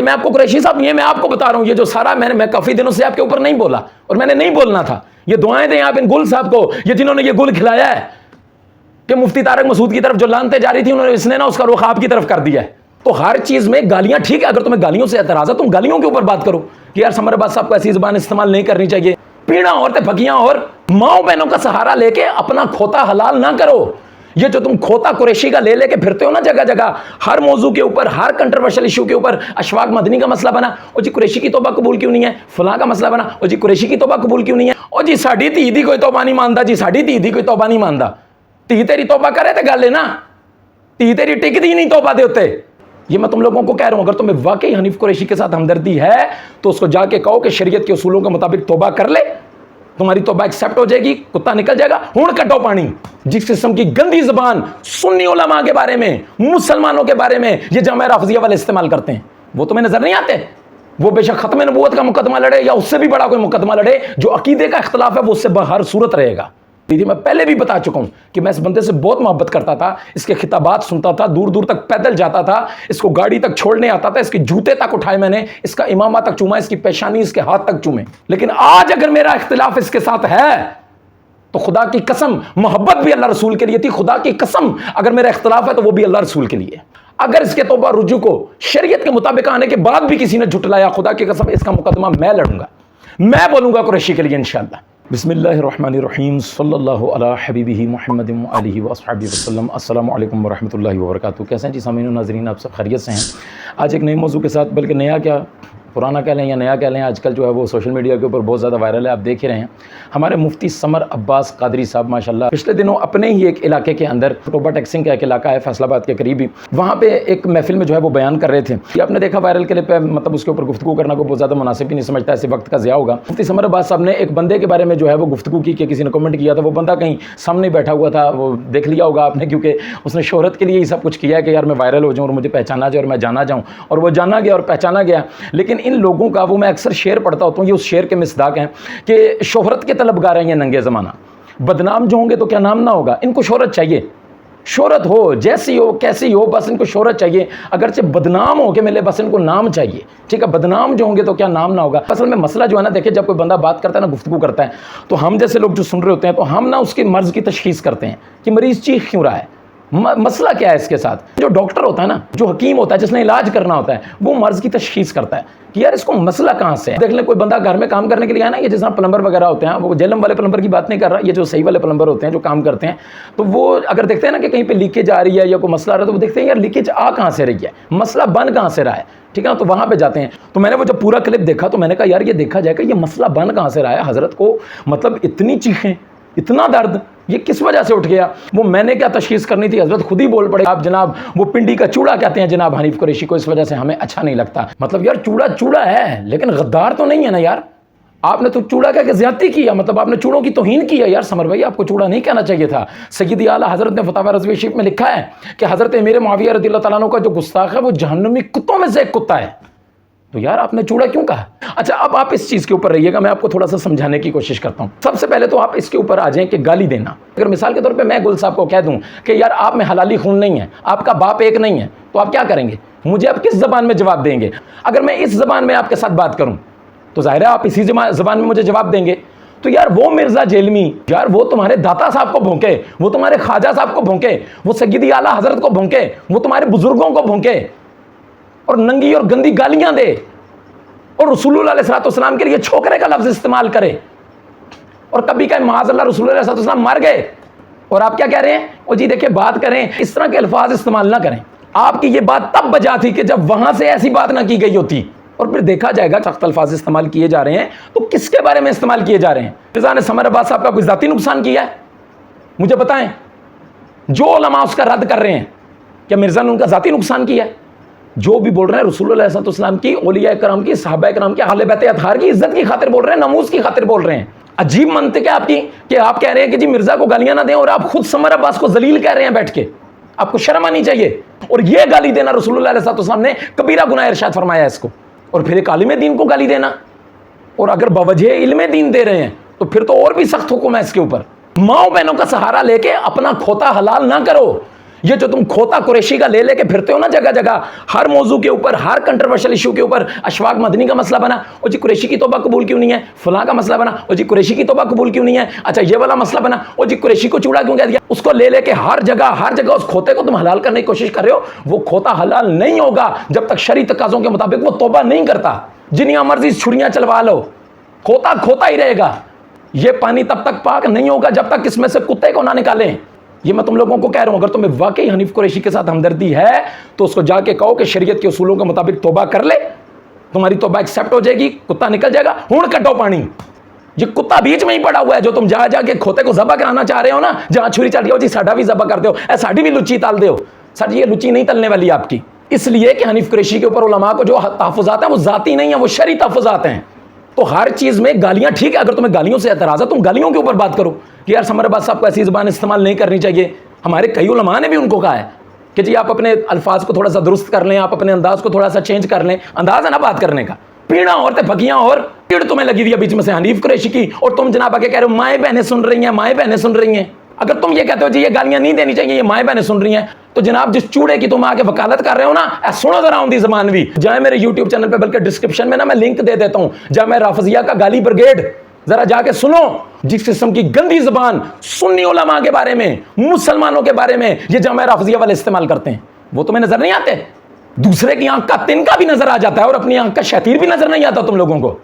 میں آپ کو قریشی صاحب یہ میں آپ کو بتا رہا ہوں، یہ جو سارا میں کافی دنوں سے آپ کے اوپر نہیں بولا اور میں نے نہیں بولنا تھا، یہ دعائیں دیں آپ ان گل صاحب کو، یہ جنہوں نے یہ گل کھلایا ہے کہ مفتی طارق مسعود کی طرف جو لانتیں جاری تھی اس نے نا اس کا رخ آپ کی طرف کر دیا ہے۔ تو ہر چیز میں گالیاں ٹھیک ہے، اگر تمہیں گالیوں سے اعتراض ہے تم گالیوں کے اوپر بات کرو کہ یار سمر عباس صاحب کو ایسی زبان استعمال نہیں کرنی چاہیے۔ پیڑاں عورتیں پھکیاں اور ماؤں بہنوں کا سہارا لے کے اپنا کھوتا حلال نہ کرو۔ یہ جو تم کھوتا قریشی کا لے لے کے پھرتے ہو نا جگہ جگہ، ہر موضوع کے اوپر، ہر کنٹروورشل ایشو کے اوپر، اشفاق مدنی کا مسئلہ بنا، او جی قریشی کی توبہ قبول کیوں نہیں ہے، فلاں کا مسئلہ بنا، او جی قریشی کی توبہ قبول کیوں نہیں ہے، او جی ساڈی دھی دی کوئی توبہ نہیں ماندا، جی ساڈی دھی دی کوئی توبہ نہیں ماندا۔ دھی تیری توبہ کرے تے گل ہے نا، دھی تیری ٹک دی نہیں توبہ دے ہوتے۔ یہ میں تم لوگوں کو کہہ رہا ہوں، اگر تمہیں واقعی حنیف قریشی کے ساتھ ہمدردی ہے تو اس کو جا کے کہو کہ شریعت کے اصولوں کے مطابق توبہ کر لے، تمہاری توبہ ایکسیپٹ ہو جائے گی، کتا نکل جائے گا۔ ہون کٹو پانی، جس قسم کی گندی زبان سنی علماء کے بارے میں، مسلمانوں کے بارے میں یہ جامعہ رافضیہ والے استعمال کرتے ہیں، وہ تمہیں نظر نہیں آتے؟ وہ بے شک ختم نبوت کا مقدمہ لڑے یا اس سے بھی بڑا کوئی مقدمہ لڑے، جو عقیدے کا اختلاف ہے وہ اس سے بہر صورت رہے گا۔ دیدی میں پہلے بھی بتا چکا ہوں کہ میں اس بندے سے بہت محبت کرتا تھا، اس کے خطابات سنتا تھا، دور دور تک پیدل جاتا تھا، اس کو گاڑی تک چھوڑنے آتا تھا، اس کے جوتے تک اٹھائے میں نے، اس کا امامہ تک چوما، اس کی پیشانی، اس کے ہاتھ تک چومے۔ لیکن آج اگر میرا اختلاف اس کے ساتھ ہے تو خدا کی قسم محبت بھی اللہ رسول کے لیے تھی، خدا کی قسم اگر میرا اختلاف ہے تو وہ بھی اللہ رسول کے لیے۔ اگر اس کے توبہ رجوع کو شریعت کے مطابق آنے کے بعد بھی کسی نے جھٹلایا، خدا کی قسم اس کا مقدمہ میں لڑوں گا، میں بولوں گا قریشی کے لیے انشاءاللہ۔ بسم اللہ الرحمن الرحیم، صلی اللہ علی حبیبہ محمد وآلہ وصحبہ وسلم۔ السلام علیکم ورحمۃ اللہ وبرکاتہ۔ کیسے ہیں جی سامعین و ناظرین، آپ سب خیریت سے ہیں؟ آج ایک نئے موضوع کے ساتھ، بلکہ نیا کیا پرانا کہہ لیں یا نیا کہہ لیں، آج کل جو ہے وہ سوشل میڈیا کے اوپر بہت زیادہ وائرل ہے، آپ دیکھ ہی رہے ہیں۔ ہمارے مفتی سمر عباس قادری صاحب ماشاءاللہ پچھلے دنوں اپنے ہی ایک علاقے کے اندر، ٹوبا ٹیکسنگ کا ایک علاقہ ہے فیصل آباد کے قریب ہی، وہاں پہ ایک محفل میں جو ہے وہ بیان کر رہے تھے۔ یہ آپ نے دیکھا وائرل کلپ ہے، مطلب اس کے اوپر گفتگو کرنا کو بہت زیادہ مناسب بھی نہیں سمجھتا، ایسے وقت کا ضیاع ہوگا۔ مفتی سمر عباس صاحب نے ایک بندے کے بارے میں جو ہے وہ گفتگو کی کہ کسی نے کمنٹ کیا تھا، وہ بندہ کہیں سامنے بیٹھا ہوا تھا، وہ دیکھ لیا ہوگا آپ نے، کیونکہ اس نے شہرت کے لیے ہی سب کچھ کیا ہے کہ یار میں وائرل ہو جاؤں اور مجھے پہچانا جائے اور میں جانا جاؤں، اور وہ جانا گیا اور پہچانا گیا۔ لیکن ان لوگوں کا، وہ میں اکثر شعر پڑھتا ہوتا ہوں، یہ اس شعر کے مصداق ہیں کہ شہرت کے طلبگار ہیں یہ ننگے زمانہ، بدنام جو ہوں گے تو کیا نام نہ ہوگا، ان کو شہرت چاہیے، شہرت ہو جیسی ہو کیسی ہو، بس ان کو شہرت چاہیے، اگرچہ بدنام ہو کے ملے بس ان کو نام چاہیے، ٹھیک ہے، بدنام جو ہوں گے تو کیا نام نہ ہوگا۔ اصل میں مسئلہ جو ہے نا، دیکھیں جب کوئی بندہ بات کرتا ہے نا، گفتگو کرتا ہے، تو ہم جیسے لوگ جو سن رہے ہوتے ہیں تو ہم نا اس کے مرض کی تشخیص کرتے ہیں کہ مریض چیخ کیوں رہا ہے، مسئلہ کیا ہے اس کے ساتھ۔ جو ڈاکٹر ہوتا ہے نا، جو حکیم ہوتا ہے، جس نے علاج کرنا ہوتا ہے، وہ مرض کی تشخیص کرتا ہے کہ یار اس کو مسئلہ کہاں سے ہے۔ دیکھ لیں کوئی بندہ گھر میں کام کرنے کے لیے آیا نا، یہ جیسا پلمبر وغیرہ ہوتے ہیں، وہ جہلم والے پلمبر کی بات نہیں کر رہا، یہ جو صحیح والے پلمبر ہوتے ہیں جو کام کرتے ہیں، تو وہ اگر دیکھتے ہیں نا کہ کہیں پہ لیکیج آ رہی ہے یا کوئی مسئلہ آ رہا ہے، تو وہ دیکھتے ہیں یار لیکیج آ کہاں سے رہی ہے، مسئلہ بن کہاں سے رہا ہے، ٹھیک ہے نا، تو وہاں پہ جاتے ہیں۔ تو میں نے وہ جب پورا کلپ دیکھا تو میں نے کہا یار یہ دیکھا جائے کہ یہ مسئلہ بن کہاں سے رہا ہے، حضرت کو مطلب اتنی چیخیں، اتنا درد، یہ کس وجہ سے اٹھ گیا۔ وہ میں نے کیا تشخیص کرنی تھی، حضرت خود ہی بول پڑے، آپ جناب وہ پنڈی کا چوڑا کہتے ہیں جناب حنیف قریشی کو، اس وجہ سے ہمیں اچھا نہیں لگتا۔ مطلب یار چوڑا چوڑا ہے لیکن غدار تو نہیں ہے نا یار، آپ نے تو چوڑا کہہ کے زیادتی کی ہے، مطلب آپ نے چوڑوں کی توہین کی ہے۔ یار سمر بھائی آپ کو چوڑا نہیں کہنا چاہیے تھا۔ سیدی اعلیٰ حضرت نے فتاوی رضویہ شریف میں لکھا ہے کہ حضرت امیر معاویہ رضی اللہ تعالیٰ عنہ کا جو گستاخ ہے وہ جہنمی کتوں میں سے ایک کتا ہے، تو یار آپ نے چوڑا کیوں کہا؟ اچھا اب آپ اس چیز کے اوپر رہیے گا، میں آپ کو تھوڑا سا سمجھانے کی کوشش کرتا ہوں۔ سب سے پہلے تو آپ اس کے اوپر آ جائیں کہ گالی دینا، اگر مثال کے طور پہ میں گل صاحب کو کہہ دوں کہ یار آپ میں حلالی خون نہیں ہے، آپ کا باپ ایک نہیں ہے، تو آپ کیا کریں گے؟ مجھے آپ کس زبان میں جواب دیں گے؟ اگر میں اس زبان میں آپ کے ساتھ بات کروں تو ظاہر ہے آپ اسی زبان میں مجھے جواب دیں گے۔ تو یار وہ مرزا جیلمی، یار وہ تمہارے داتا صاحب کو بھونکے، وہ تمہارے خواجہ صاحب کو بھونکے، وہ سیدی اعلیٰ حضرت کو بھونکے، وہ تمہارے بزرگوں کو بھونکے اور ننگی اور گندی گالیاں دے، اور رسول اللہ علیہ السلام کے لیے چھوکرے کا لفظ استعمال کرے، اور کبھی کہیں معاذ اللہ رسول اللہ علیہ السلام مر گئے، اور آپ کیا کہہ رہے ہیں؟ وہ جی دیکھیں بات کریں، اس طرح کے الفاظ استعمال نہ کریں۔ آپ کی یہ بات تب بجا تھی کہ جب وہاں سے ایسی بات نہ کی گئی ہوتی، اور پھر دیکھا جائے گا سخت الفاظ استعمال کیے جا رہے ہیں تو کس کے بارے میں استعمال کیے جا رہے ہیں؟ مرزا نے سمر عباس صاحب کا کوئی ذاتی نقصان کیا ہے؟ مجھے بتائیں، جو علماء اس کا رد کر رہے ہیں کیا مرزا نے ان کا ذاتی نقصان کیا ہے؟ جو بھی بول رہے ہیں رسول اللہ علیہ السلام کی، اولیاء کرام کی، صحابہ کرام کی، اہل بیت اطہار کی عزت کی خاطر بول رہے ہیں، ناموس کی خاطر بول رہے ہیں۔ عجیب منطق ہے آپ کی کہ آپ کہہ رہے ہیں کہ جی مرزا کو گالیاں نہ دیں، اور آپ خود سمر عباس کو ذلیل کہہ رہے ہیں بیٹھ کے۔ آپ کو شرم آنی چاہیے۔ اور یہ گالی دینا رسول اللہ علیہ السلام نے کبیرہ گناہ ارشاد فرمایا ہے اس کو، اور پھر ایک عالم دین کو گالی دینا، اور اگر بوجہ علم دین دے رہے ہیں تو پھر تو اور بھی سخت حکم ہے اس کے اوپر۔ ماؤں بہنوں کا سہارا لے کے اپنا کھوتا حلال نہ کرو۔ یہ جو تم کھوتا قریشی کا لے کے پھرتے ہو نا جگہ جگہ، ہر موضوع کے اوپر، ہر کنٹروورشل ایشو کے اوپر، اشفاق مدنی کا مسئلہ بنا، او جی قریشی کی توبہ قبول کیوں نہیں ہے، فلاں کا مسئلہ بنا، او جی قریشی کی توبہ قبول کیوں نہیں ہے، اچھا یہ والا مسئلہ بنا، او جی قریشی کو چوڑا کیوں کہہ دیا، اس کو لے کے ہر جگہ اس کھوتے کو تم حلال کرنے کی کوشش کر رہے ہو. وہ کھوتا حلال نہیں ہوگا جب تک شرعی تقاضوں کے مطابق وہ توبہ نہیں کرتا. جنیاں مرضی چھڑیاں چلوا لو، کھوتا کھوتا ہی رہے گا. یہ پانی تب تک پاک نہیں ہوگا جب تک اس میں سے کتے کو نہ نکالیں. یہ میں تم لوگوں کو کہہ رہا ہوں، اگر تمہیں واقعی حنیف قریشی کے ساتھ ہمدردی ہے تو اس کو جا کے کہو کہ شریعت کے اصولوں کے مطابق توبہ کر لے، تمہاری توبہ ایکسیپٹ ہو جائے گی، کتا نکل جائے گا. ہون کٹو پانی. یہ کتا بیچ میں ہی پڑا ہوا ہے جو تم جا کے کھوتے کو ذبح کرانا چاہ رہے ہو نا، جہاں چھری چل رہی ہو جی ساڈا بھی ذبح کر دو، اے ساڈی بھی لچی تال دیو. سر جی یہ لچی نہیں تلنے والی آپ کی، اس لیے کہ حنیف قریشی کے اوپر علماء کو جو تحفظات ہیں وہ ذاتی نہیں ہیں، وہ شرعی تحفظات ہیں. تو ہر چیز میں گالیاں ٹھیک ہے، اگر تمہیں گالیوں سے اعتراض ہے تم گالیوں کے اوپر بات کرو کہ یار سمر عباس صاحب کو ایسی زبان استعمال نہیں کرنی چاہیے. ہمارے کئی علماء نے بھی ان کو کہا ہے کہ جی آپ اپنے الفاظ کو تھوڑا سا درست کر لیں، آپ اپنے انداز کو تھوڑا سا چینج کر لیں. انداز ہے نا بات کرنے کا. پیڑاں عورتیں پھکیاں اور پیڑ تمہیں لگی ہوئی ہے بیچ میں سے حنیف قریشی کی، اور تم جناب آگے کہہ رہے ہو مائیں بہنیں سن رہی ہیں، مائیں بہنیں سن رہی ہیں. اگر تم یہ کہتے ہو جی یہ گالیاں نہیں دینی چاہیے، یہ مائیں بہنیں سن رہی ہیں، تو جناب جس چوڑے کی تم آگے وکالت کر رہے ہو نا، سنو ذرا ان دی زبان بھی. جائے میرے یوٹیوب چینل پہ، بلکہ ڈسکرپشن میں نا میں لنک دے دیتا ہوں، جامعہ رافضیہ کا گالی بریگیڈ، ذرا جا کے سنو. جس قسم کی گندی زبان سنی علماء کے بارے میں، مسلمانوں کے بارے میں یہ جامعہ رافضیہ والے استعمال کرتے ہیں، وہ تمہیں نظر نہیں آتے. دوسرے کی آنکھ کا تنکا بھی نظر آ جاتا ہے اور اپنی آنکھ کا شتیر بھی نظر نہیں آتا تم لوگوں کو.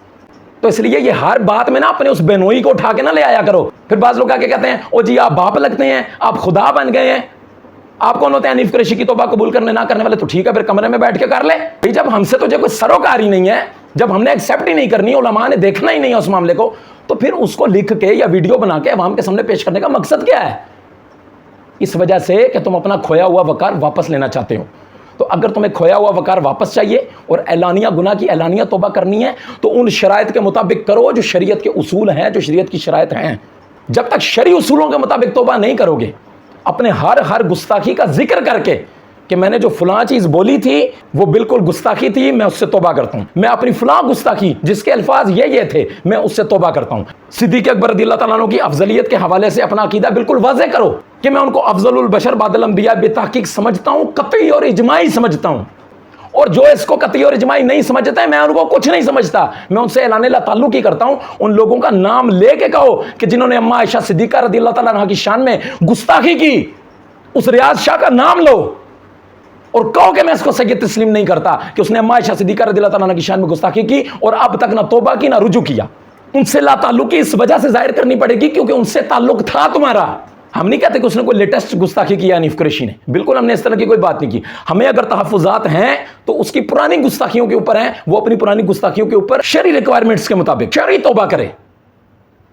تو اس لیے یہ ہر بات میں نا اپنے اس بینوئی کو اٹھا کے نہ لے آیا کرو. پھر بعض لوگ آ کے کہتے ہیں او جی آپ باپ لگتے ہیں، آپ خدا بن گئے ہیں. آپ کون ہوتے ہیں حنیف قریشی کی توبہ قبول کرنے نہ کرنے والے؟ تو ٹھیک ہے پھر کمرے میں بیٹھ کے کر لے. جب ہم سے تجھے کوئی سروکار ہی نہیں ہے، جب ہم نے ایکسیپٹ ہی نہیں کرنی، علماء نے دیکھنا ہی نہیں ہے اس معاملے کو، تو پھر اس کو لکھ کے یا ویڈیو بنا کے عوام کے سامنے پیش کرنے کا مقصد کیا ہے؟ اس وجہ سے کہ تم اپنا کھویا ہوا وقار واپس لینا چاہتے ہو. تو اگر تمہیں کھویا ہوا وقار واپس چاہیے اور اعلانیہ گناہ کی اعلانیہ توبہ کرنی ہے تو ان شرائط کے مطابق کرو جو شریعت کے اصول ہیں، جو شریعت کی شرائط ہیں. جب تک شرعی اصولوں کے مطابق توبہ نہیں کرو گے، اپنے ہر گستاخی کا ذکر کر کے کہ میں نے جو فلاں چیز بولی تھی وہ بالکل گستاخی تھی، میں اس سے توبہ کرتا ہوں، میں اپنی فلاں گستاخی جس کے الفاظ یہ تھے میں اس سے توبہ کرتا ہوں. صدیق اکبر رضی اللہ تعالیٰ عنہ کی افضلیت کے حوالے سے اپنا عقیدہ بالکل واضح کرو کہ میں ان کو افضل البشر بعد الانبیاء بتحقیق سمجھتا ہوں، قطعی اور اجماعی سمجھتا ہوں. اور جو اس کو قطعی اور اجماعی نہیں سمجھتا ہے میں ان کو کچھ نہیں سمجھتا، میں ان سے اعلان لا تعلق ہی کرتا ہوں. ان لوگوں کا نام لے کے کہو کہ جنہوں نے اماں عائشہ صدیقہ رضی اللہ تعالیٰ عنہ کی شان میں گستاخی کی، اس ریاض شاہ کا نام لو اور کہو کہ میں اس کو سید تسلیم نہیں کرتا کہ اس نے اماں عائشہ صدیقہ رضی اللہ تعالیٰ عنہ کی شان میں گستاخی کی اور اب تک نہ توبہ کی نہ رجوع کیا. ان سے لا تعلقی اس وجہ سے ظاہر کرنی پڑے گی کیونکہ ان سے تعلق تھا تمہارا. ہم نہیں کہتے کہ اس نے کوئی لیٹسٹ گستاخی کیا حنیف قریشی نے، بالکل ہم نے اس طرح کی کوئی بات نہیں کی. ہمیں اگر تحفظات ہیں تو اس کی پرانی گستاخیوں کے اوپر ہیں، وہ اپنی پرانی گستاخیوں کے اوپر شرعی ریکوائرمنٹس کے مطابق شرعی توبہ کرے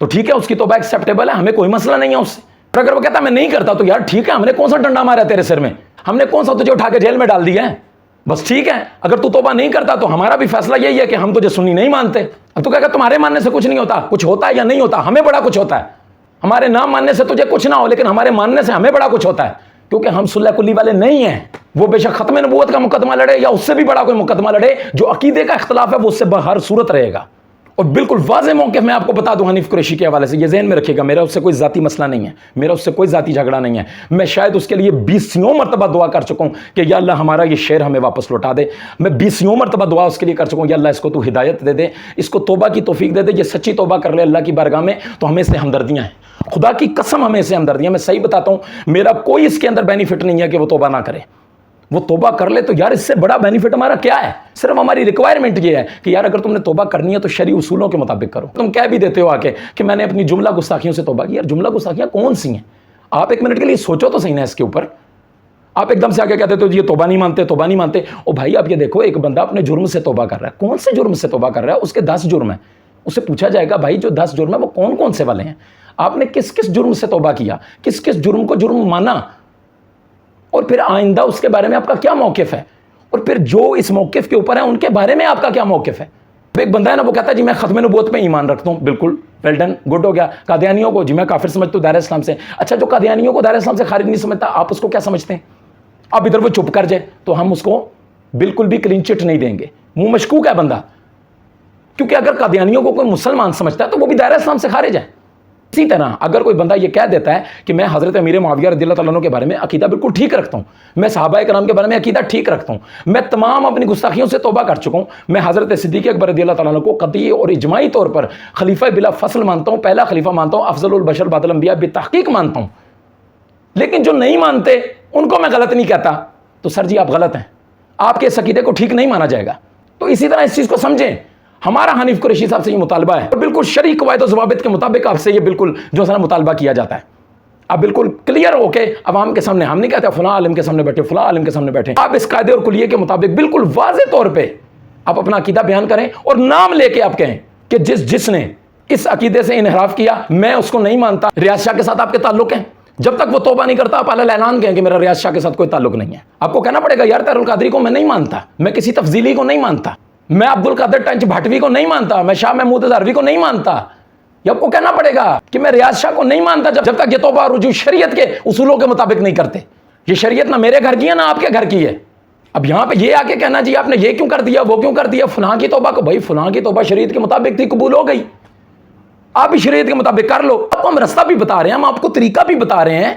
تو ٹھیک ہے، اس کی توبہ ایکسیپٹیبل ہے، ہمیں کوئی مسئلہ نہیں ہے اس سے. اور اگر وہ کہتا میں نہیں کرتا تو یار ٹھیک ہے، ہم نے کون سا ڈنڈا مارا تیرے سر میں، ہم نے کون سا تجھے اٹھا کے جیل میں ڈال دیا ہے؟ بس ٹھیک ہے، اگر تو توبہ نہیں کرتا تو ہمارا بھی فیصلہ یہی ہے کہ ہم تجھے سنی نہیں مانتے. اب تو کہا کہ تمہارے ماننے سے کچھ نہیں ہوتا، کچھ ہوتا ہے یا نہیں ہوتا، ہمیں بڑا کچھ ہوتا ہے. ہمارے نام ماننے سے تجھے کچھ نہ ہو لیکن ہمارے ماننے سے ہمیں بڑا کچھ ہوتا ہے، کیونکہ ہم صلح کلی والے نہیں ہیں. وہ بے شک ختم نبوت کا مقدمہ لڑے یا اس سے بھی بڑا کوئی مقدمہ لڑے، جو عقیدے کا اختلاف ہے وہ اس سے بہر صورت رہے گا. اور بالکل واضح موقف میں آپ کو بتا دوں حنیف قریشی کے حوالے سے، یہ ذہن میں رکھیے گا، میرا اس سے کوئی ذاتی مسئلہ نہیں ہے، میرا اس سے کوئی ذاتی جھگڑا نہیں ہے. میں شاید اس کے لیے 20 مرتبہ دعا کر چکا ہوں کہ یا اللہ ہمارا یہ شعر ہمیں واپس لوٹا دے. میں 20 مرتبہ دعا اس کے لیے کر چکا ہوں، یا اللہ اس کو تو ہدایت دے دے، اس کو توبہ کی توفیق دے دے، یہ سچی توبہ کر لے اللہ کی بارگاہ میں. تو ہمیں سے ہمدردیاں ہیں، خدا کی قسم ہمیں سے ہمدردیاں. میں صحیح بتاتا ہوں، میرا کوئی اس کے اندر بینیفٹ نہیں ہے کہ وہ توبہ نہ کرے. وہ توبہ کر لے تو یار اس سے بڑا بینیفٹ ہمارا کیا ہے؟ صرف ہماری ریکوائرمنٹ یہ ہے کہ یار اگر تم نے توبہ کرنی ہے تو شرعی اصولوں کے مطابق کرو. تم کہہ بھی دیتے ہو آ کے کہ میں نے اپنی جملہ گستاخیوں سے توبہ کی. یار جملہ گستاخیاں کون سی ہیں؟ آپ ایک منٹ کے لیے سوچو تو صحیح نا اس کے اوپر. آپ ایک دم سے آ کے کہتے تو یہ توبہ نہیں مانتے، توبہ نہیں مانتے. او بھائی آپ یہ دیکھو، ایک بندہ اپنے جرم سے توبہ کر رہا ہے. کون سے جرم سے توبہ کر رہا ہے؟ اس کے 10 جرم ہیں. اسے پوچھا جائے گا بھائی جو 10 جرم ہیں وہ کون کون سے والے ہیں؟ آپ نے کس کس جرم سے توبہ کیا، کس کس جرم کو جرم مانا، اور پھر آئندہ اس کے بارے میں آپ کا کیا موقف ہے، اور پھر جو اس موقف کے اوپر ہیں ان کے بارے میں آپ کا کیا موقف ہے. ایک بندہ ہے نا وہ کہتا ہے جی میں ختم نبوت میں ایمان رکھتا ہوں. بالکل ویل ڈن، گڈ ہو گیا. قادیانیوں کو جی میں کافر سمجھتا ہوں دائرہ اسلام سے. اچھا جو قادیانیوں کو دائرہ اسلام سے خارج نہیں سمجھتا آپ اس کو کیا سمجھتے ہیں؟ اب ادھر وہ چپ کر جائے تو ہم اس کو بالکل بھی کلین چٹ نہیں دیں گے. منہ مشکوک ہے بندہ، کیونکہ اگر قادیانیوں کو کوئی مسلمان سمجھتا ہے تو وہ بھی دائرہ اسلام سے خارج ہے. اسی طرح اگر کوئی بندہ یہ کہہ دیتا ہے کہ میں حضرت امیر معاویہ رضی اللہ تعالیٰ عنہ کے بارے میں عقیدہ بالکل ٹھیک رکھتا ہوں، میں صحابہ کرام کے بارے میں عقیدہ ٹھیک رکھتا ہوں، میں تمام اپنی گستاخیوں سے توبہ کر چکا ہوں، میں حضرت صدیق اکبر رضی اللہ تعالیٰ عنہ کو قطعی اور اجماعی طور پر خلیفہ بلا فصل مانتا ہوں، پہلا خلیفہ مانتا ہوں، افضل البشر بعد الانبیاء بالتحقیق مانتا ہوں، لیکن جو نہیں مانتے ان کو میں غلط نہیں کہتا، تو سر جی آپ غلط ہیں، آپ کے اس عقیدے کو ٹھیک نہیں مانا جائے گا۔ تو اسی طرح اس چیز کو سمجھیں، ہمارا حنیف قریشی صاحب سے یہ مطالبہ ہے اور بالکل شرعی قواعد و ضوابط کے مطابق آپ سے یہ بالکل جو ہے مطالبہ کیا جاتا ہے۔ آپ بالکل کلیئر ہو کے عوام کے سامنے، ہم نہیں کہتے فلاں عالم کے سامنے بیٹھے، فلاں عالم کے سامنے بیٹھے، آپ اس قاعدے اور کلیے کے مطابق بالکل واضح طور پہ آپ اپنا عقیدہ بیان کریں اور نام لے کے آپ کہیں کہ جس نے اس عقیدے سے انحراف کیا میں اس کو نہیں مانتا۔ ریاض شاہ کے ساتھ آپ کے تعلق ہیں، جب تک وہ توبہ نہیں کرتا آپ علیہ اعلان کہیں کہ میرا ریاض شاہ کے ساتھ کوئی تعلق نہیں ہے۔ آپ کو کہنا پڑے گا یار طاہر القادری کو میں نہیں مانتا، میں کسی تفضیلی کو نہیں مانتا، میں عبد القادر ٹنچ بھٹوی کو نہیں مانتا، میں شاہ محمود ہزاروی کو نہیں مانتا۔ یہ آپ کو کہنا پڑے گا کہ میں ریاض شاہ کو نہیں مانتا جب تک یہ توبہ رجوع شریعت کے اصولوں کے مطابق نہیں کرتے۔ یہ شریعت نہ میرے گھر کی ہے نہ آپ کے گھر کی ہے۔ اب یہاں پہ یہ آ کے کہنا جی آپ نے یہ کیوں کر دیا، وہ کیوں کر دیا، فلاں کی توبہ کو، بھائی فلاں کی توبہ شریعت کے مطابق تھی، قبول ہو گئی، آپ بھی شریعت کے مطابق کر لو۔ آپ کو ہم رستہ بھی بتا رہے ہیں، ہم آپ کو طریقہ بھی بتا رہے ہیں،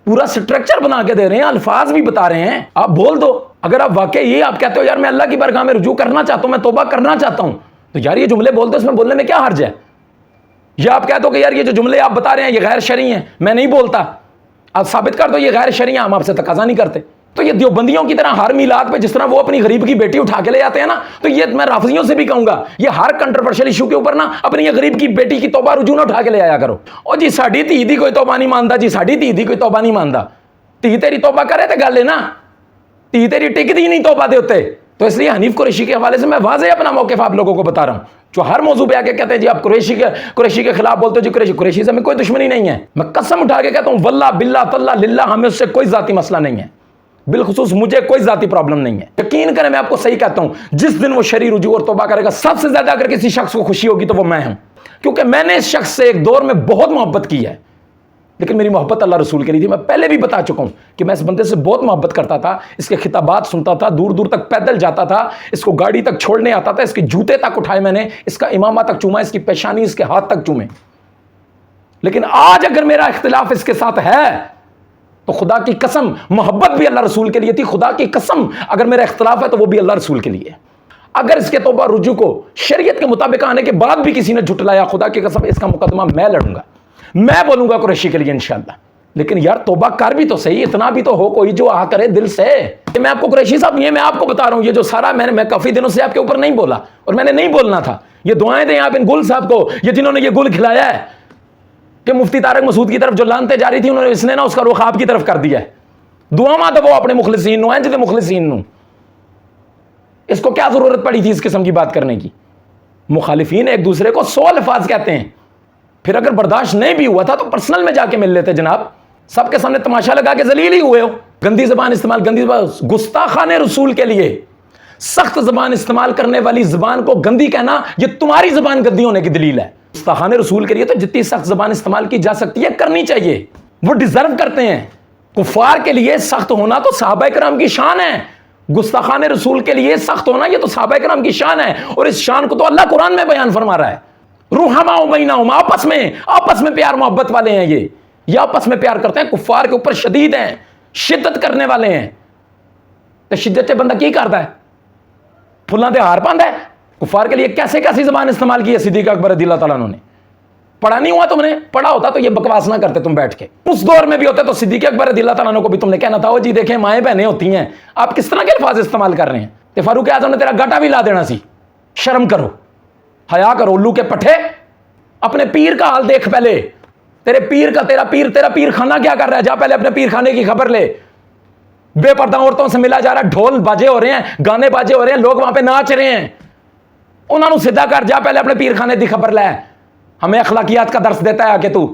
پورا سٹرکچر بنا کے دے رہے ہیں، الفاظ بھی بتا رہے ہیں، آپ بول دو۔ اگر آپ واقعی یہ آپ کہتے ہو یار میں اللہ کی بارگاہ میں رجوع کرنا چاہتا ہوں، میں توبہ کرنا چاہتا ہوں، تو یار یہ جملے بول دو، اس میں بولنے میں کیا حرج ہے؟ یا آپ کہتے ہو کہ یار یہ جو جملے آپ بتا رہے ہیں یہ غیر شرعی ہیں، میں نہیں بولتا، آپ ثابت کر دو یہ غیر شرعی ہیں، ہم آپ سے تقاضا نہیں کرتے۔ تو یہ دیوبندیوں کی طرح ہر میلاد پہ جس طرح وہ اپنی غریب کی بیٹی اٹھا کے لے آتے ہیں نا، تو یہ میں رافضیوں سے بھی کہوں گا یہ ہر کنٹروورشل ایشو کے اوپر نا اپنی یہ غریب کی بیٹی کی توبہ رجوع نہ اٹھا کے لے آیا کرو۔ اور جی ساڈی دھی دی کوئی توبہ نہیں مانتا، جی ساڈی دھی دی کوئی توبہ نہیں مانتا، دھی تیری توبہ کرے تے گل ہے نا، دھی تیری ٹک دی نہیں توبہ دے ہوتے۔ تو اس لیے حنیف قریشی کے حوالے سے میں واضح اپنا موقف آپ لوگوں کو بتا رہا ہوں، جو ہر موضوع پہ آ کے کہتے ہیں جی آپ قریشی کے خلاف بولتے ہو، جی قریشی سے ہمیں کوئی دشمنی نہیں ہے، میں قسم اٹھا کے کہتا ہوں واللہ باللہ تاللہ للہ ہمیں اس سے کوئی ذاتی مسئلہ نہیں ہے، بالخصوص مجھے کوئی ذاتی پرابلم نہیں ہے۔ یقین کریں میں آپ کو صحیح کہتا ہوں، جس دن وہ شرعی رجوع اور توبہ کرے گا سب سے زیادہ اگر کسی شخص کو خوشی ہوگی تو وہ میں ہوں، کیونکہ میں نے اس شخص سے ایک دور میں بہت محبت کی ہے، لیکن میری محبت اللہ رسول کے لیے تھی۔ میں پہلے بھی بتا چکا ہوں کہ میں اس بندے سے بہت محبت کرتا تھا، اس کے خطابات سنتا تھا، دور دور تک پیدل جاتا تھا، اس کو گاڑی تک چھوڑنے آتا تھا، اس کے جوتے تک اٹھائے میں نے، اس کا امامہ تک چوما، اس کی پیشانی، اس کے ہاتھ تک چومے۔ لیکن آج اگر میرا اختلاف اس کے ساتھ ہے تو خدا کی قسم محبت بھی اللہ رسول کے لیے تھی، خدا کی قسم اگر میرا اختلاف ہے تو وہ بھی اللہ رسول کے لیے۔ اگر اس کے توبہ رجوع کو شریعت کے مطابق آنے کے بعد بھی کسی نے جھٹلایا، خدا کی قسم اس کا مقدمہ میں لڑوں گا، میں بولوں گا قریشی کے لیے انشاءاللہ۔ لیکن یار توبہ کر بھی تو صحیح، اتنا بھی تو ہو کوئی جو آ کرے دل سے۔ میں آپ کو قریشی صاحب یہ میں آپ کو بتا رہا ہوں، یہ جو سارا میں کافی دنوں سے آپ کے اوپر نہیں بولا اور میں نے نہیں بولنا تھا، یہ دعائیں دیں آپ ان گل صاحب کو، یہ جنہوں نے یہ گل کھلایا ہے کہ مفتی طارق مسعود کی طرف جو لانتے جاری تھی انہوں نے اس نے نا اس کا رخ آپ کی طرف کر دیا ہے۔ دعا دو وہ اپنے مخلصین نو ہیں، مخلصین نو اس کو کیا ضرورت پڑی تھی اس قسم کی بات کرنے کی؟ مخالفین ایک دوسرے کو 100 الفاظ کہتے ہیں، پھر اگر برداشت نہیں بھی ہوا تھا تو پرسنل میں جا کے مل لیتے جناب، سب کے سامنے تماشا لگا کے ذلیل ہی ہوئے ہو۔ گندی زبان استعمال، گندی زبان گستاخان رسول کے لیے سخت زبان استعمال کرنے والی زبان کو گندی کہنا یہ تمہاری زبان گندی ہونے کی دلیل ہے۔ گستاخان رسول کے لیے تو جتنی سخت زبان استعمال کی جا سکتی ہے کرنی چاہیے، وہ ڈیزرو کرتے ہیں۔ کفار کے لیے سخت ہونا تو صحابہ کرام کی شان ہے، گستاخان رسول کے لیے سخت ہونا یہ تو صحابہ کرام کی شان ہے، اور اس شان کو تو اللہ قرآن میں بیان فرما رہا ہے۔ رحماء بینہم، آپس میں پیار محبت والے ہیں، یہ آپس میں پیار کرتے ہیں، کفار کے اوپر شدید ہیں، شدت کرنے والے ہیں۔ تو شدت سے بندہ کی کرتا ہے؟ پھلاں دے ہار پاندا ہے۔ کفار کے لیے کیسی زبان استعمال کی ہے صدیق اکبر رضی اللہ تعالیٰ عنہ نے؟ پڑھا نہیں ہوا تم نے؟ پڑھا ہوتا تو یہ بکواس نہ کرتے تم بیٹھ کے، اس دور میں بھی ہوتے تو صدیق اکبر رضی اللہ تعالیٰ عنہ کو بھی تم نے کہنا تھا وہ جی دیکھیں مائیں بہنیں ہوتی ہیں، آپ کس طرح کے الفاظ استعمال کر رہے ہیں؟ تو فاروق اعظم نے تیرا گاٹا بھی لا دینا سی۔ شرم کرو، حیا کرو، الو کے پٹھے، اپنے پیر کا حال دیکھ پہلے، تیرا پیر خانہ کیا کر رہا ہے؟ جا پہلے اپنے پیر خانے کی خبر لے۔ بے پردہ عورتوں سے ملا جا رہا ہے، ڈھول باجے ہو رہے ہیں، گانے باجے ہو رہے ہیں، لوگ وہاں پہ ناچ رہے ہیں، انہوں نے سیدھا کر، جا پہلے اپنے پیر خانے دی خبر لے۔ ہمیں اخلاقیات کا درس دیتا ہے آ کے تو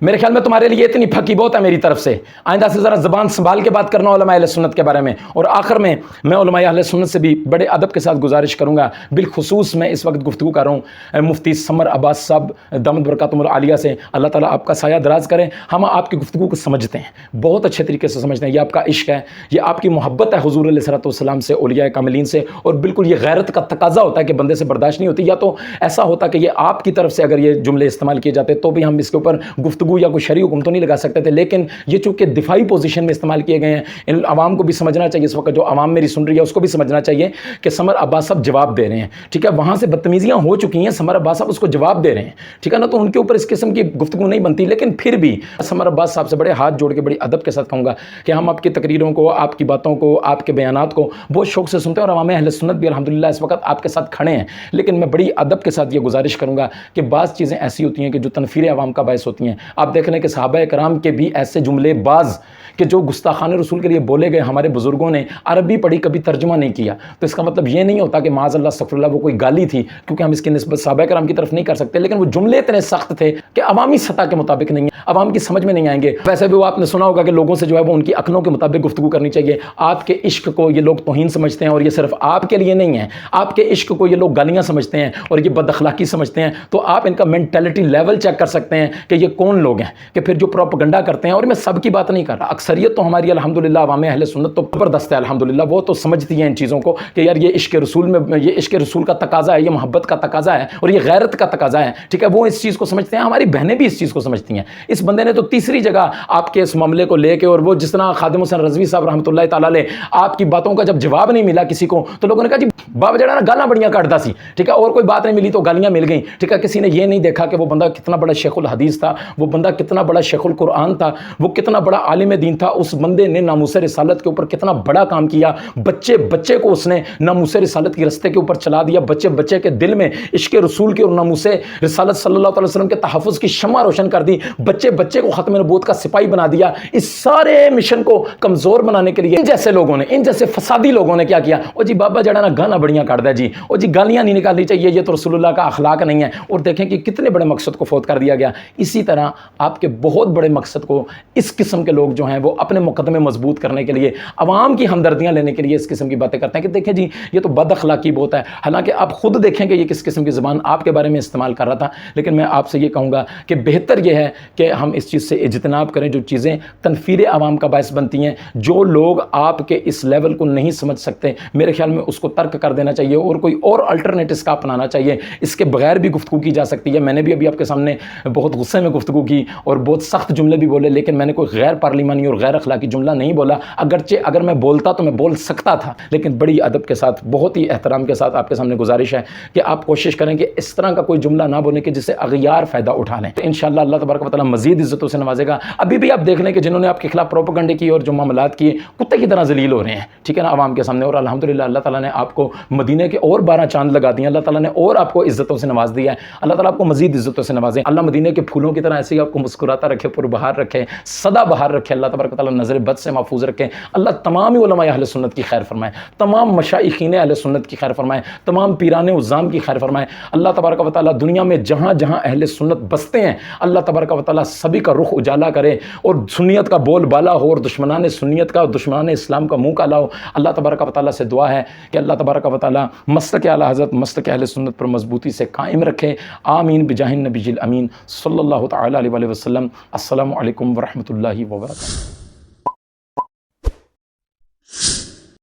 میرے خیال میں تمہارے لیے اتنی پھکی بہت ہے میری طرف سے. آئندہ سے ذرا زبان سنبھال کے بات کرنا علماء اہل سنت کے بارے میں. اور آخر میں علماء اہل سنت سے بھی بڑے ادب کے ساتھ گزارش کروں گا. بالخصوص میں اس وقت گفتگو کر رہا ہوں مفتی سمر عباس صاحب دامت برکاتہم العالیہ سے. اللہ تعالیٰ آپ کا سایہ دراز کریں. ہم آپ کی گفتگو کو سمجھتے ہیں, بہت اچھے طریقے سے سمجھتے ہیں. یہ آپ کا عشق ہے, یہ آپ کی محبت ہے حضور علیہ الصلوۃ والسلام سے, اولیاء کاملین سے. اور بالکل یہ غیرت کا تقاضا ہوتا ہے کہ بندے سے برداشت نہیں ہوتی. یا تو ایسا ہوتا کہ یہ آپ کی طرف سے اگر یہ جملے استعمال کیے جاتے تو بھی ہم اس کے اوپر گفتگو یا کوئی شرعی حکم تو نہیں لگا سکتے تھے, لیکن یہ چونکہ دفاعی پوزیشن میں استعمال کیے گئے ہیں. ان عوام کو بھی سمجھنا چاہیے, اس وقت جو عوام میری سن رہی ہے اس کو بھی سمجھنا چاہیے کہ سمر عباس صاحب جواب دے رہے ہیں, ٹھیک ہے. وہاں سے بدتمیزیاں ہو چکی ہیں, سمر عباس صاحب اس کو جواب دے رہے ہیں, ٹھیک ہے نا. تو ان کے اوپر اس قسم کی گفتگو نہیں بنتی. لیکن پھر بھی سمر عباس صاحب سے بڑے ہاتھ جوڑ کے بڑی ادب کے ساتھ کہوں گا کہ ہم آپ کی تقریروں کو, آپ کی باتوں کو, آپ کے بیانات کو بہت شوق سے سنتے ہیں, اور عوام اہل سنت بھی الحمدللہ اس وقت آپ کے ساتھ کھڑے ہیں. لیکن میں بڑی ادب کے ساتھ یہ گزارش کروں گا کہ بعض چیزیں ایسی ہوتی ہیں کہ جو تنفیر عوام کا باعث ہوتی ہیں. آپ دیکھ لیں کہ صحابہ کرام کے بھی ایسے جملے بعض کہ جو گستاخان رسول کے لیے بولے گئے, ہمارے بزرگوں نے عربی پڑھی کبھی ترجمہ نہیں کیا. تو اس کا مطلب یہ نہیں ہوتا کہ معاذ اللہ استغفر اللہ وہ کوئی گالی تھی, کیونکہ ہم اس کی نسبت صحابہ کرام کی طرف نہیں کر سکتے. لیکن وہ جملے اتنے سخت تھے کہ عوامی سطح کے مطابق نہیں ہیں, عوام کی سمجھ میں نہیں آئیں گے. ویسے بھی وہ آپ نے سنا ہوگا کہ لوگوں سے جو ہے وہ ان کی عقلوں کے مطابق گفتگو کرنی چاہیے. آپ کے عشق کو یہ لوگ توہین سمجھتے ہیں, اور یہ صرف آپ کے لیے نہیں ہے. آپ کے عشق کو یہ لوگ گالیاں سمجھتے ہیں اور یہ بد اخلاقی سمجھتے ہیں. تو آپ ان کا مینٹلٹی لیول چیک کر سکتے ہیں کہ یہ کون لوگ ہیں کہ پھر جو پروپیگنڈا کرتے ہیں. اور میں سب کی بات نہیں کر رہا, اکثریت تو ہماری الحمدللہ عوام اہل سنت تو زبردست ہے الحمدللہ, وہ تو سمجھتی ہیں ان چیزوں کو کہ یار یہ عشق رسول میں, یہ عشق رسول کا تقاضا ہے, یہ محبت کا تقاضا ہے, اور یہ غیرت کا تقاضا ہے, ٹھیک ہے. وہ اس چیز کو سمجھتے ہیں, ہماری بہنیں بھی اس چیز کو سمجھتی ہیں. اس بندے نے تو تیسری جگہ آپ کے اس معاملے کو لے کے, اور وہ جس طرح خادم حسین رضوی صاحب رحمۃ اللہ تعالیٰ علیہ, آپ کی باتوں کا جب جواب نہیں ملا کسی کو تو لوگوں نے کہا جی بابا جڑا نا گالاں بڑیاں کاٹدا سی, ٹھیک ہے, اور کوئی بات نہیں ملی تو گالیاں مل گئیں, ٹھیک ہے. کسی نے یہ نہیں دیکھا کہ وہ بندہ کتنا بڑا شیخ الحدیث تھا, وہ بندہ کتنا بڑا شیخ القرآن تھا, وہ کتنا بڑا عالم دین تھا. اس بندے نے ناموس رسالت کے اوپر کتنا بڑا کام کیا. بچے کو اس نے ناموس رسالت کی رستے کے اوپر چلا دیا. بچے کے دل میں عشق رسول کے اور ناموس رسالت صلی اللہ علیہ وسلم کے تحفظ کی شمع روشن کر دی. بچے کو ختم نبوت کا سپاہی بنا دیا. اس سارے مشن کو کمزور بنانے کے لیے ان جیسے لوگوں نے, ان جیسے فسادی لوگوں نے کیا کیا, او جی بابا جڑا نا گانا بڑیاں کاٹ دا جی, او جی گالیاں نہیں نکالنی چاہیے, یہ تو رسول اللہ کا اخلاق نہیں ہے. اور دیکھیں کہ کتنے بڑے مقصد کو فوت کر دیا گیا. اسی طرح آپ کے بہت بڑے مقصد کو اس قسم کے لوگ جو ہیں وہ اپنے مقدمے مضبوط کرنے کے لیے, عوام کی ہمدردیاں لینے کے لیے اس قسم کی باتیں کرتے ہیں کہ دیکھیں جی یہ تو بد اخلاقی بہت ہے. حالانکہ آپ خود دیکھیں کہ یہ کس قسم کی زبان آپ کے بارے میں استعمال کر رہا تھا. لیکن میں آپ سے یہ کہوں گا کہ بہتر یہ ہے کہ ہم اس چیز سے اجتناب کریں جو چیزیں تنفیر عوام کا باعث بنتی ہیں. جو لوگ آپ کے اس لیول کو نہیں سمجھ سکتے, میرے خیال میں اس کو ترک کر دینا چاہیے اور کوئی اور الٹرنیٹس کا اپنانا چاہیے. اس کے بغیر بھی گفتگو کی جا سکتی ہے. میں نے بھی ابھی آپ کے سامنے بہت غصے میں گفتگو کی اور بہت سخت جملے بھی بولے, لیکن میں نے کوئی غیر پارلیمانی اور غیر اخلاقی جملہ نہیں بولا. اگرچہ اگر میں بولتا تو میں بول سکتا تھا, لیکن بڑی ادب کے ساتھ, بہت ہی احترام کے ساتھ آپ کے سامنے گزارش ہے کہ آپ کوشش کریں کہ اس طرح کا کوئی جملہ نہ بولیں کہ جس سے اغیار فائدہ اٹھا لیں. تو انشاءاللہ اللہ تبارک و تعالیٰ مزید عزتوں سے نوازے گا. ابھی بھی آپ دیکھ لیں کہ جنہوں نے آپ کے خلاف پروپیگنڈے کی اور جو معاملات کیے, کتے کی طرح ذلیل ہو رہے ہیں, ٹھیک ہے نا, عوام کے سامنے. اور الحمدللہ اللہ تعالیٰ نے آپ کو مدینے کے اور 12 چاند لگا دیے. اللہ تعالیٰ نے اور آپ کو عزتوں سے نواز دیا ہے. اللہ تعالیٰ آپ کو مزید عزتوں سے نوازے. اللہ مدینے کے پھولوں کی طرح ایسے ہی آپ کو مسکراتا رکھے, پربہار رکھے, سدا بہار رکھے. اللہ تبارک و تعالیٰ نظر بد سے محفوظ رکھے. اللہ تمام علماء اہل سنت کی خیر فرمائے, تمام مشائخین اہل سنت کی خیر فرمائے, تمام پیران عظام کی خیر فرمائے. اللہ تبارک و تعالیٰ دنیا میں جہاں جہاں اہل سنت بستے ہیں, اللہ تبارک و تعالیٰ سبھی کا رخ اجالا کرے اور سنیت کا بول بالا ہو اور دشمنان سنیت کا اور دشمنان اسلام کا منہ کالا ہو. اللہ تبارک و تعالیٰ سے دعا ہے کہ اللہ تبارک و تعالیٰ مسلک اعلیٰ حضرت, مسلک اہل سنت پر مضبوطی سے قائم رکھے. آمین بجاہ النبی الامین صلی اللہ تعالیٰ علیہ وسلم. السلام علیکم ورحمۃ اللہ وبرکاتہ.